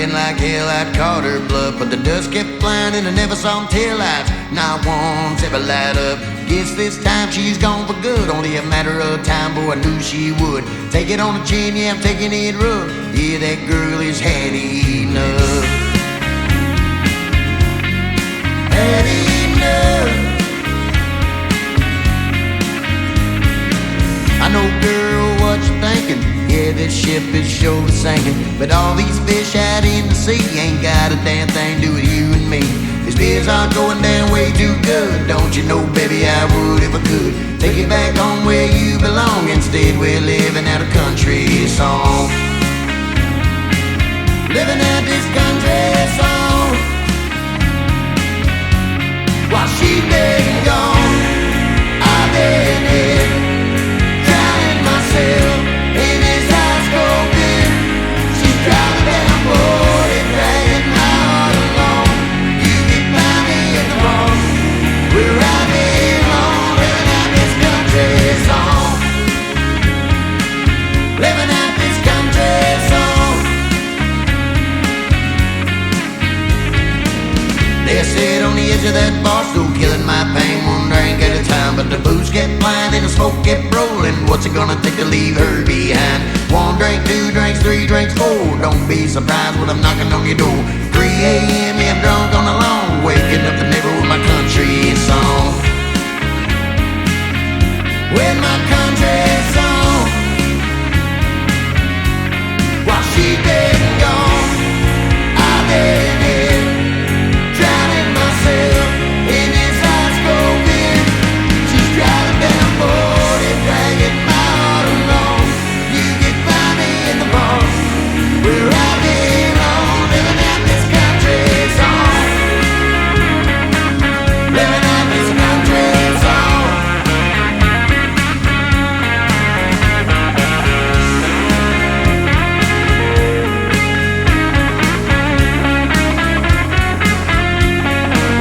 praying like hell I'd caught her bluff, but the dust kept flying and I never saw them taillights. Not once ever light up. Guess this time she's gone for good. Only a matter of time, boy, I knew she would. Take it on the chin, yeah, I'm taking it rough. Yeah, that girl has had enough. Had enough. I know, girl, what you're thinking. Yeah, this ship is sure sinking, but all these fish out in the sea ain't got a damn thing to do with you and me. These beers are going down way too good. Don't you know, baby, I would if I could take you back home where you belong. Instead, we're living out a country song. Living out this country song. While she's been gone, I've been here, drowning myself in this ice cold beer. She's driving down board and dragging my heart along. You can find me in the bar where I belong, living out this country song. Living out this country song. They sit on the edge of that bar stool, killing my pain one drink at a time. But the booze kept flying and the smoke kept rolling. What's it gonna take to leave her behind? 1 drink, 2 drinks, 3 drinks, 4. Don't be surprised when I'm knocking on your door. 3 a.m. yeah, I'm drunk on the lawn, waking up the neighbor with my country song. With my country song. While she's been gone, I've been here, drowning myself in this ice cold beer. She's driving down 40, dragging my heart along. You can find me in the bar where I belong, living out this country song. Living out this country song.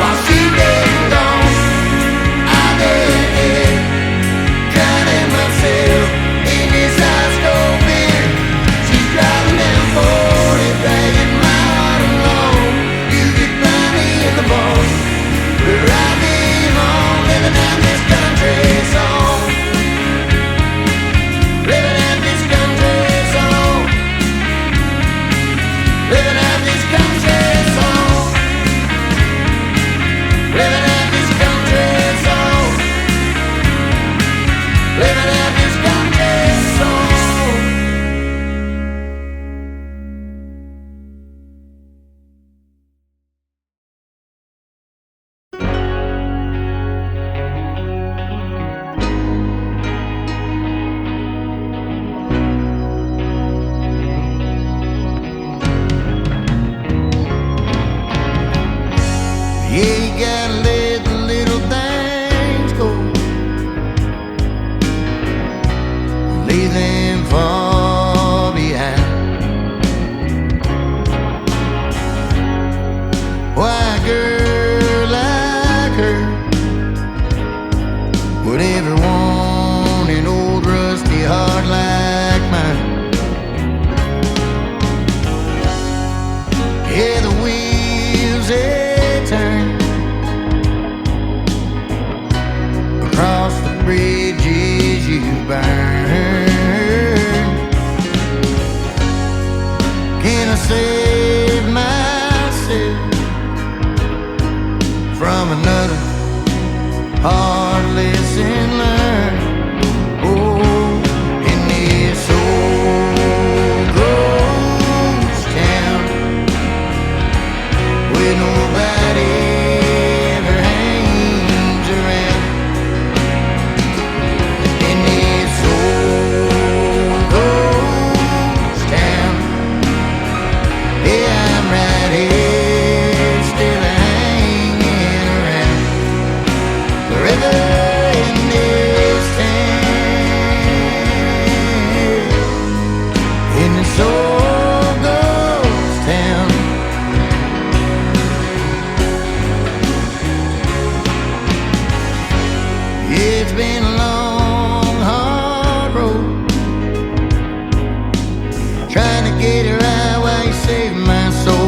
While she's been gone, I've been here, drowning myself in this ice cold beer. She's driving down 40, dragging my heart along. You can find me in the bar where I belong, living out this country song. Living out this country song. Living out this country song. Living out this country song. Living out this country song. Yeah, you gotta let the little things go. Leave them far behind. Why a girl like her would ever want an old rusty heart like mine? Yeah, the wheels they turn across the bridges you burn. Can I save myself from another hard lesson learned? Oh, in this old ghost town where nobody ever hangs around. In this old ghost town, yeah, I'm right here, still hanging around. Forever in this town, in this old ghost town. It's been a long, hard road, trying to get it right while you save my soul.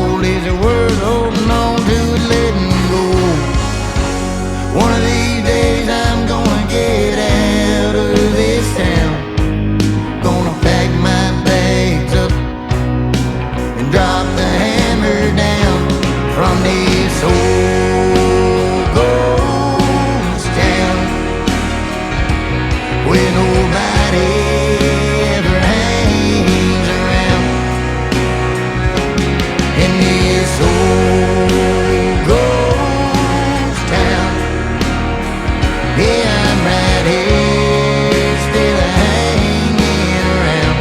from this old ghost town where nobody ever hangs around. In this old ghost town, yeah, I'm right here still hanging around.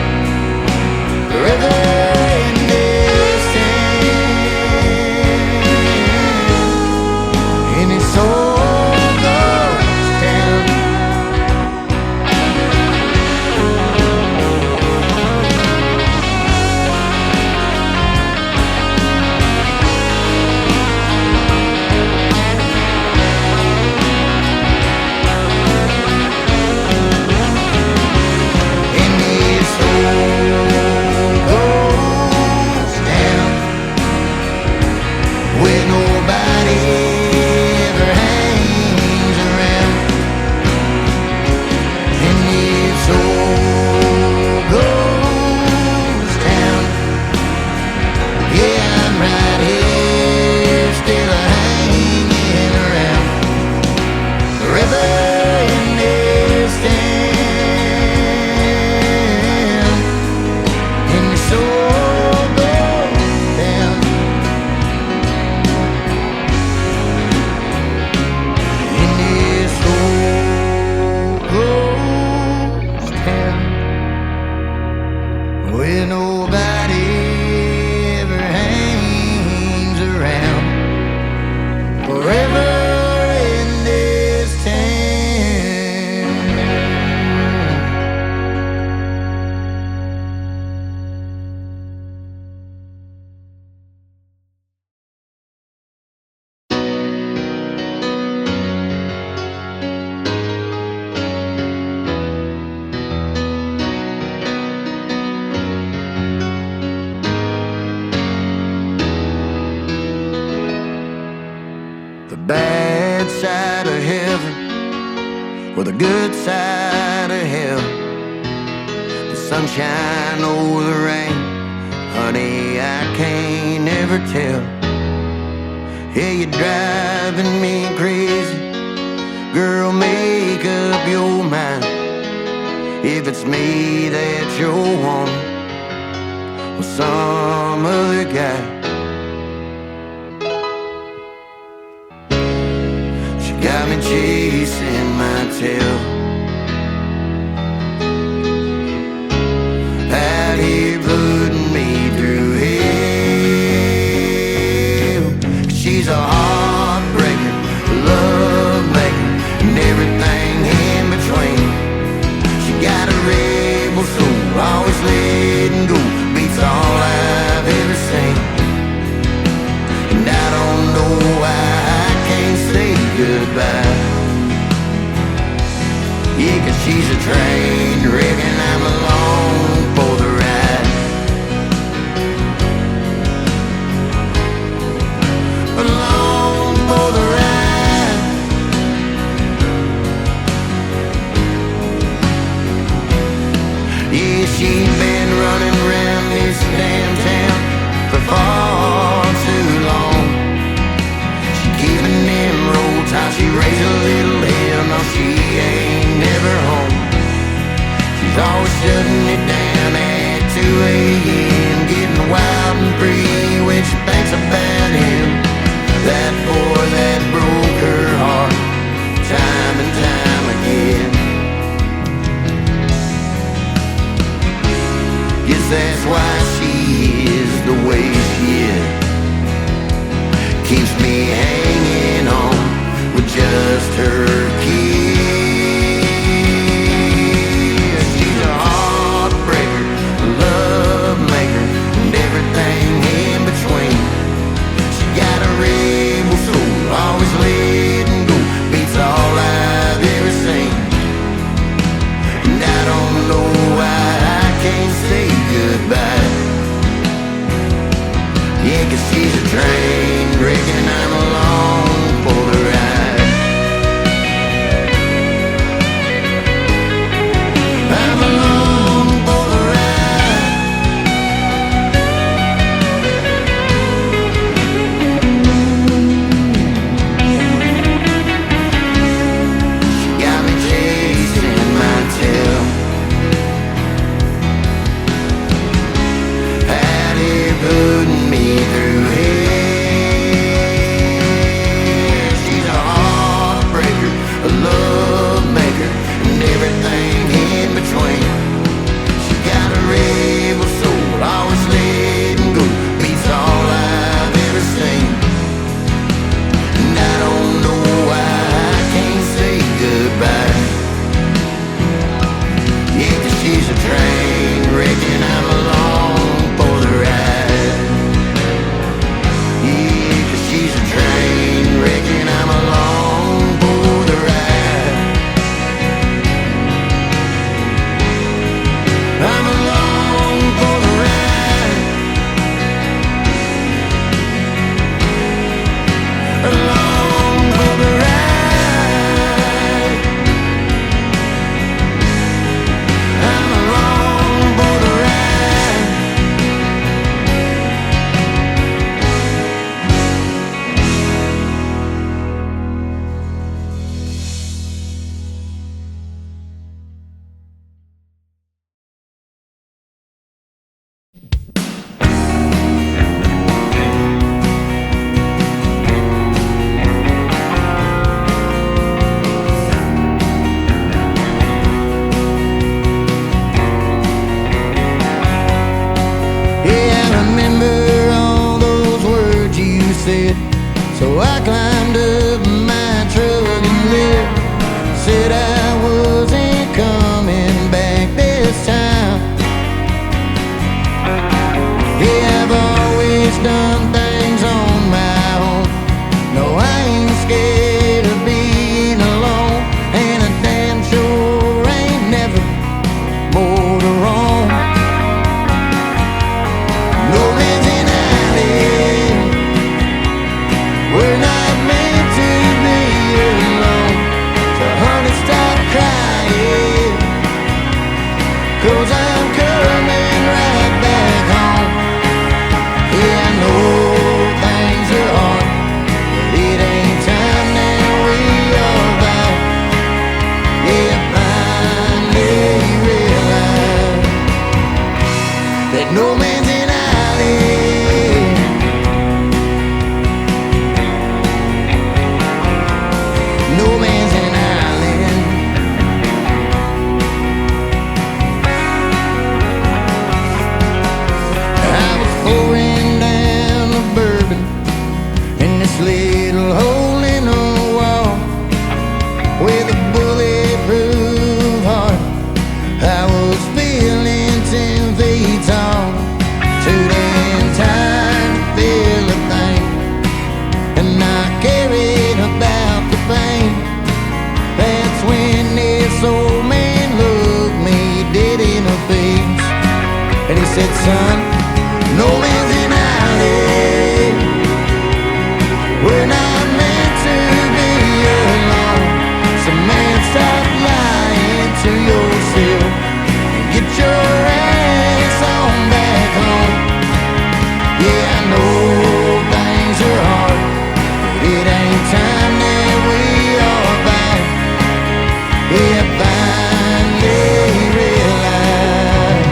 Forever in this town, in this old ghost town. In this old ghost town where nobody ever hangs around. In this old ghost town, yeah, I'm right here still hanging around. Forever in this town, in this old ghost town, in this old ghost town where nobody ever hangs around. Forever in this town. The bad side of heaven or the good side of hell, the sunshine or the rain, honey, I can't ever tell. Yeah, you're driving me crazy, girl, make up your mind. If it's me that you're wanting or some other guy. She got me chasing my tail, out here putting me through hell. She's a heartbreaker, love maker, and everything in between. She got a rebel soul, always letting go, beats all I've ever seen. And I don't know why I can't say goodbye. Yeah, 'cause she's a train wreck and I'm along for the ride. Along for the ride. Yeah, she's been running around this damn town for far too long. She keeping them roads how she raised a little hell. No, she ain't never home. She's always shutting it down at 2 a.m. Getting wild and free when she thinks about him. That boy that broke her heart time and time again. Guess that's why she is the way she is. Keeps me hanging on with just her kiss. She's a heartbreaker, a love maker, and everything in between. She got a rebel soul, always letting go, beats all I've ever seen. And I don't know why I can't say goodbye. Yeah, 'cause she's a train wreck and I'm along for the ride. So I climbed up my truck and left. Said I wasn't coming back this time. Yeah, I've always done things on my own. No, I ain't scared of being alone, and I damn sure ain't never more to roam. No man's an island. We're not meant to be alone. So honey, stop crying, 'cause I'm coming right back home. Yeah, I know things are hard, but it ain't time that we are back. Yeah, finally realize that no man's an island. No man's an island. I was pouring down the bourbon in this little hole in the wall with a bulletproof heart. I was feeling 10 feet tall, too damn tired to feel a thing, and not caring about the pain. That's when this old man looked me dead in the face, and he said, son, no man's an island. We're not meant to be alone. So man, stop lying to yourself and get your ass on back home. Yeah, I know things are hard, but it ain't time that we are back. Yeah, finally realize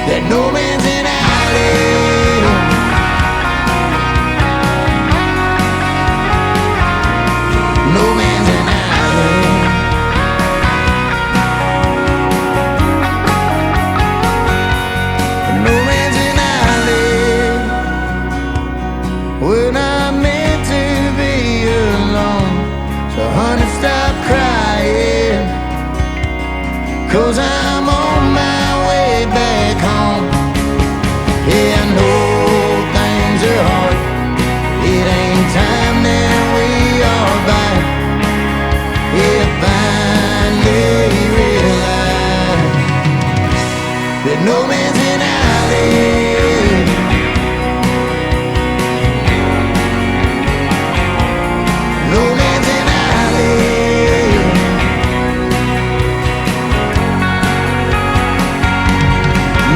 that no man's an island. No man's an island. No man's an island. We're not meant to be alone. So honey, stop crying, 'cause I'm on my way back home. Yeah, I know things are hard. It ain't time that we are back. Yeah, finally realize that no man's an island. No man's an island.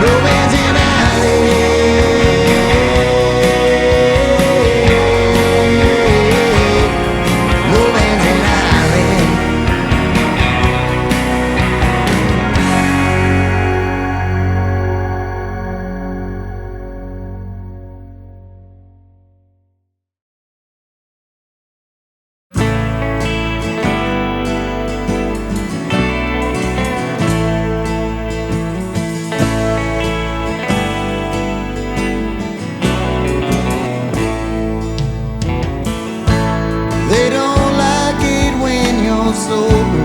No man's an island. No man's an island. They don't like it when you're sober.